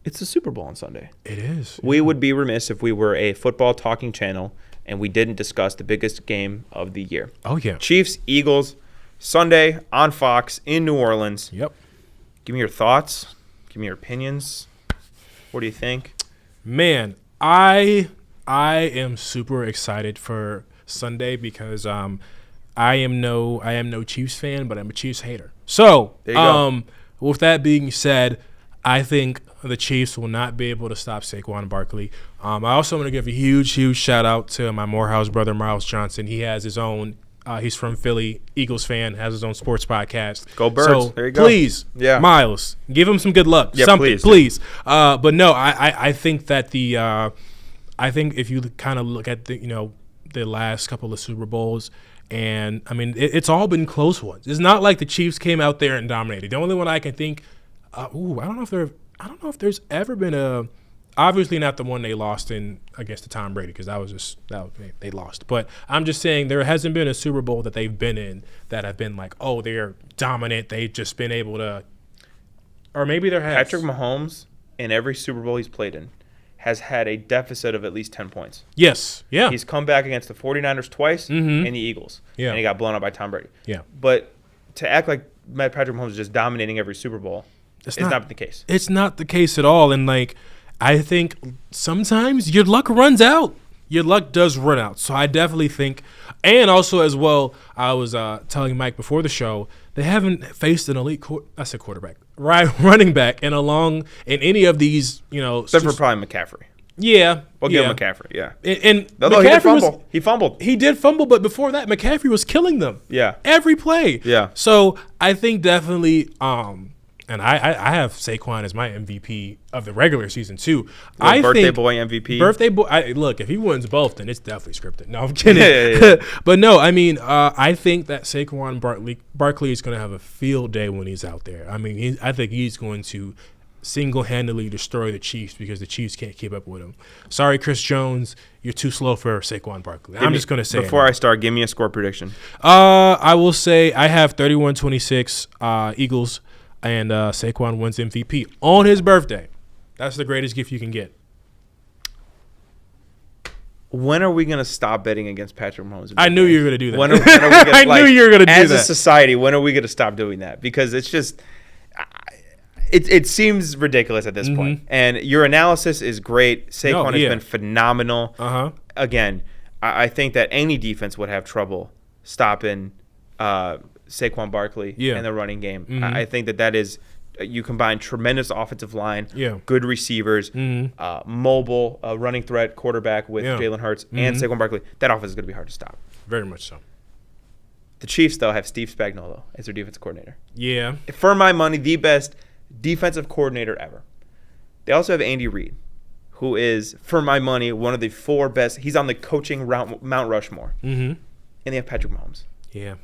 It's the Super Bowl on Sunday. It is. We would be remiss if we were a football talking channel and we didn't discuss the biggest game of the year. Oh, yeah. Chiefs, Eagles, Sunday on Fox in New Orleans. Yep. Give me your thoughts. Give me your opinions. What do you think? Man, I am super excited for Sunday because I am no Chiefs fan, but I'm a Chiefs hater. So, there you go. With that being said, I think the Chiefs will not be able to stop Saquon Barkley. I also want to give a huge shout out to my Morehouse brother, Miles Johnson. He has his own. He's from Philly, Eagles fan, has his own sports podcast. Go Birds. So there you go. Please, Miles, give him some good luck. Yeah, something, please. But no, I think that I think if you kind of look at the last couple of Super Bowls, and I mean it's all been close ones. It's not like the Chiefs came out there and dominated. The only one I can think, I don't know if there's ever been obviously not the one they lost in against the Tom Brady, because they lost. But I'm just saying there hasn't been a Super Bowl that they've been in that have been like, oh, they're dominant. They've just been able to, or maybe there has. Patrick Mahomes in every Super Bowl he's played in has had a deficit of at least 10 points. Yes, yeah. He's come back against the 49ers twice and the Eagles. Yeah. And he got blown out by Tom Brady. Yeah. But to act like Patrick Mahomes is just dominating every Super Bowl, it's not the case. It's not the case at all. And, I think sometimes your luck runs out. Your luck does run out. So I definitely think, and also as well, I was telling Mike before the show, they haven't faced an elite quarterback, right, running back in any of these, Except for probably McCaffrey. Yeah. We'll give him McCaffrey, yeah. And McCaffrey he fumbled. He did fumble, but before that, McCaffrey was killing them. Yeah. Every play. Yeah. So I think definitely and I have Saquon as my MVP of the regular season too. Birthday boy MVP. Birthday boy. Look, if he wins both, then it's definitely scripted. No, I'm kidding. Yeah. But no, I mean, I think that Saquon Barkley is going to have a field day when he's out there. I mean, I think he's going to single-handedly destroy the Chiefs because the Chiefs can't keep up with him. Sorry, Chris Jones, you're too slow for Saquon Barkley. I'm just going to say before I start, give me a score prediction. I will say I have 31-26 Eagles. And Saquon wins MVP on his birthday. That's the greatest gift you can get. When are we going to stop betting against Patrick Mahomes? I knew you were going to do that. When are we gonna, I knew you were going to do that. As a society, when are we going to stop doing that? Because it's just it seems ridiculous at this point. And your analysis is great. Saquon has been phenomenal. Again, I think that any defense would have trouble stopping Saquon Barkley in the running game. I think that is you combine tremendous offensive line, good receivers, mobile running threat quarterback with Jalen Hurts and Saquon Barkley. That offense is going to be hard to stop. Very much so. The Chiefs, though, have Steve Spagnuolo as their defensive coordinator. Yeah. For my money, the best defensive coordinator ever. They also have Andy Reid, who is, for my money, one of the 4 best. He's on the coaching Mount Rushmore. And they have Patrick Mahomes. Yeah.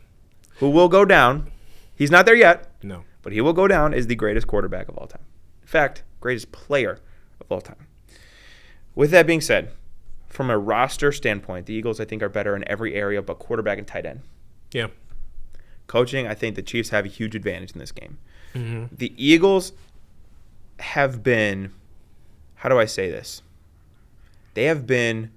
Who will go down. He's not there yet. No. But he will go down as the greatest quarterback of all time. In fact, greatest player of all time. With that being said, from a roster standpoint, the Eagles, I think, are better in every area but quarterback and tight end. Yeah. Coaching, I think the Chiefs have a huge advantage in this game. The Eagles have been, how do I say this? They have been,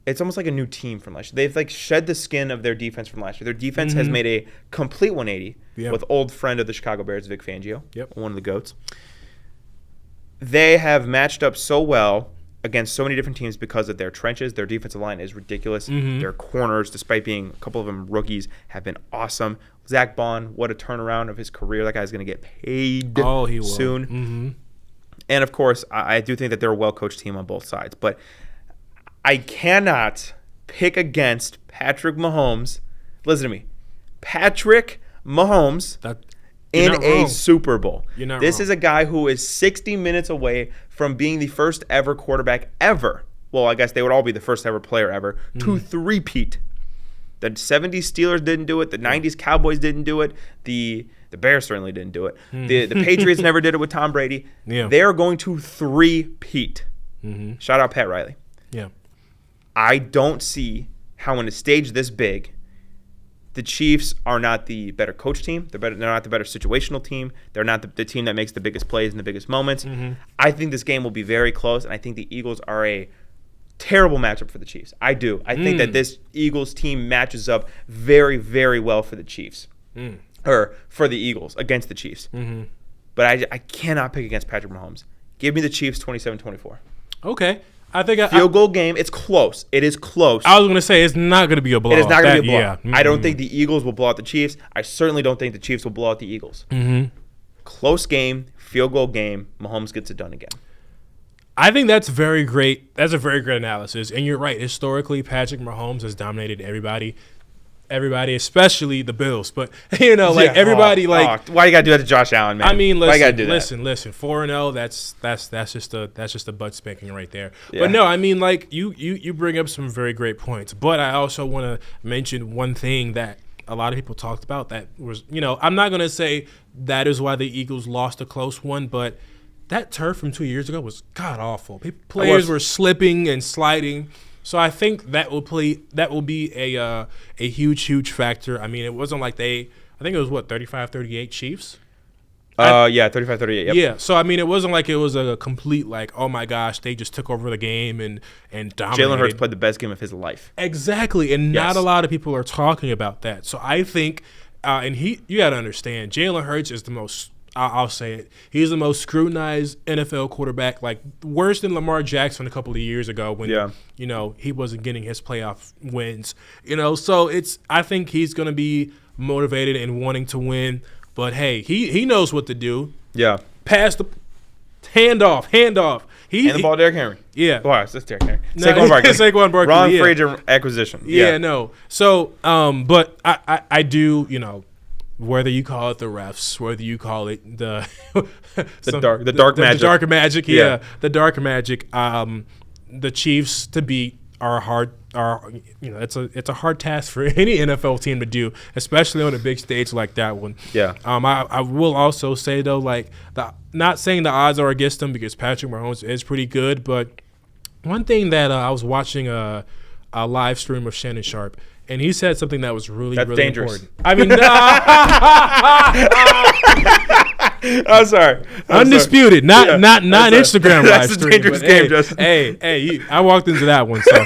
it's almost like a new team from last year. They've shed the skin of their defense from last year. Their defense has made a complete 180 with old friend of the Chicago Bears, Vic Fangio, one of the GOATs. They have matched up so well against so many different teams because of their trenches. Their defensive line is ridiculous. Their corners, despite being a couple of them rookies, have been awesome. Zach Bond, what a turnaround of his career. That guy's going to get paid soon. And, of course, I do think that they're a well-coached team on both sides. But I cannot pick against Patrick Mahomes. Listen to me. Patrick Mahomes in a Super Bowl. This is a guy who is 60 minutes away from being the first ever quarterback ever. Well, I guess they would all be the first ever player ever to three-peat. The 70s Steelers didn't do it. The 90s Cowboys didn't do it. The Bears certainly didn't do it. The Patriots never did it with Tom Brady. They're going to three-peat. Shout out Pat Riley. I don't see how on a stage this big the Chiefs are not the better coach team. They're not the better situational team. They're not the team that makes the biggest plays in the biggest moments. I think this game will be very close, and I think the Eagles are a terrible matchup for the Chiefs. I do. I think that this Eagles team matches up very, very well for the Chiefs. Or for the Eagles against the Chiefs. But I cannot pick against Patrick Mahomes. Give me the Chiefs 27-24. Okay. I think field goal game. It's close. It is close. I was going to say it's not going to be a blowout. It is not going to be a blowout. Yeah. I don't think the Eagles will blow out the Chiefs. I certainly don't think the Chiefs will blow out the Eagles. Close game, field goal game. Mahomes gets it done again. I think that's very great. That's a very great analysis. And you're right. Historically, Patrick Mahomes has dominated everybody, especially the Bills. But everybody, why you gotta do that to Josh Allen, man? I mean, listen, 4-0. That's just a butt spanking right there. Yeah. But no, I mean, you bring up some very great points. But I also want to mention one thing that a lot of people talked about that was, I'm not gonna say that is why the Eagles lost a close one, but that turf from 2 years ago was god awful. Players were slipping and sliding. So I think that will be a huge factor. I mean, it wasn't like I think it was 35-38 Chiefs. 35-38. Yep. Yeah. So I mean, it wasn't like it was a complete oh my gosh, they just took over the game and dominated. Jalen Hurts played the best game of his life. Exactly, and not a lot of people are talking about that. So I think, you got to understand, Jalen Hurts is the most. I'll say it. He's the most scrutinized NFL quarterback, worse than Lamar Jackson a couple of years ago when he wasn't getting his playoff wins. So I think he's going to be motivated and wanting to win. But hey, he knows what to do. Yeah. Pass the handoff. Hand the ball to Derrick Henry. Yeah. Wow, that's Derrick Henry. Saquon Barkley. Ron Frazier acquisition. Yeah, no. So, but I do, whether you call it the refs, whether you call it the dark magic. The dark magic, the dark magic. The Chiefs to beat it's a hard task for any NFL team to do, especially on a big stage like that one. Yeah. I will also say though, not saying the odds are against them because Patrick Mahomes is pretty good, but one thing that I was watching a live stream of Shannon Sharp. And he said something that was really dangerous. important. I mean, I'm sorry. Undisputed, not Instagram live That's stream. That's a dangerous game, Justin. Hey, I walked into that one, so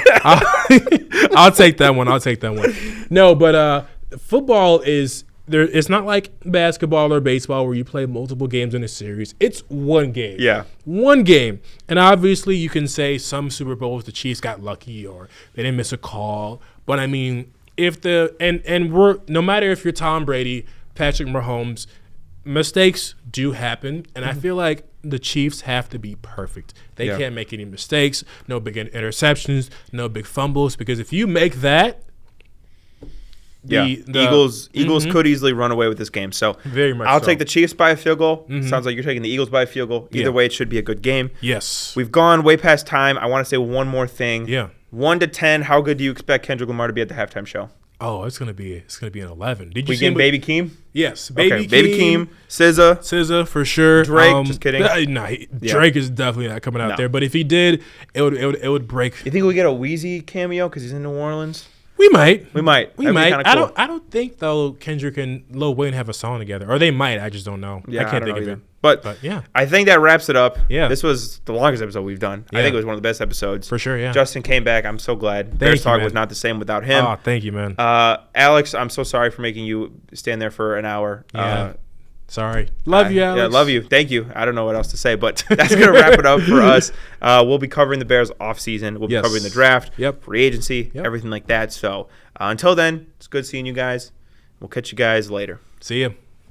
I'll take that one. No, but football is there. It's not like basketball or baseball where you play multiple games in a series. It's one game. Yeah, one game. And obviously, you can say some Super Bowls the Chiefs got lucky or they didn't miss a call. But I mean, no matter if you're Tom Brady, Patrick Mahomes, mistakes do happen, and I feel like the Chiefs have to be perfect. They can't make any mistakes, no big interceptions, no big fumbles, because if you make that, the Eagles could easily run away with this game. So very much I'll take the Chiefs by a field goal. Sounds like you're taking the Eagles by a field goal. Either way, it should be a good game. Yes. We've gone way past time. I want to say one more thing. Yeah. 1 to 10, how good do you expect Kendrick Lamar to be at the halftime show? Oh, it's gonna be an 11. Did you see Baby Keem? Yes, Baby Keem, SZA for sure. Drake, just kidding. Drake is definitely not coming out there. But if he did, it would break. You think we get a Wheezy cameo because he's in New Orleans? We might. That'd be kinda cool. I don't think though Kendrick and Lil Wayne have a song together, or they might. I just don't know. Yeah, I can't think of it. But yeah, I think that wraps it up. Yeah, this was the longest episode we've done. I think it was one of the best episodes for sure. Yeah, Justin came back. I'm so glad. Bears Talk was not the same without him. Oh, thank you, man. Alex, I'm so sorry for making you stand there for an hour. Yeah. Sorry. Love you, Alex. Yeah, love you. Thank you. I don't know what else to say, but that's going to wrap it up for us. We'll be covering the Bears offseason. We'll be covering the draft, free agency, everything like that. So until then, it's good seeing you guys. We'll catch you guys later. See you.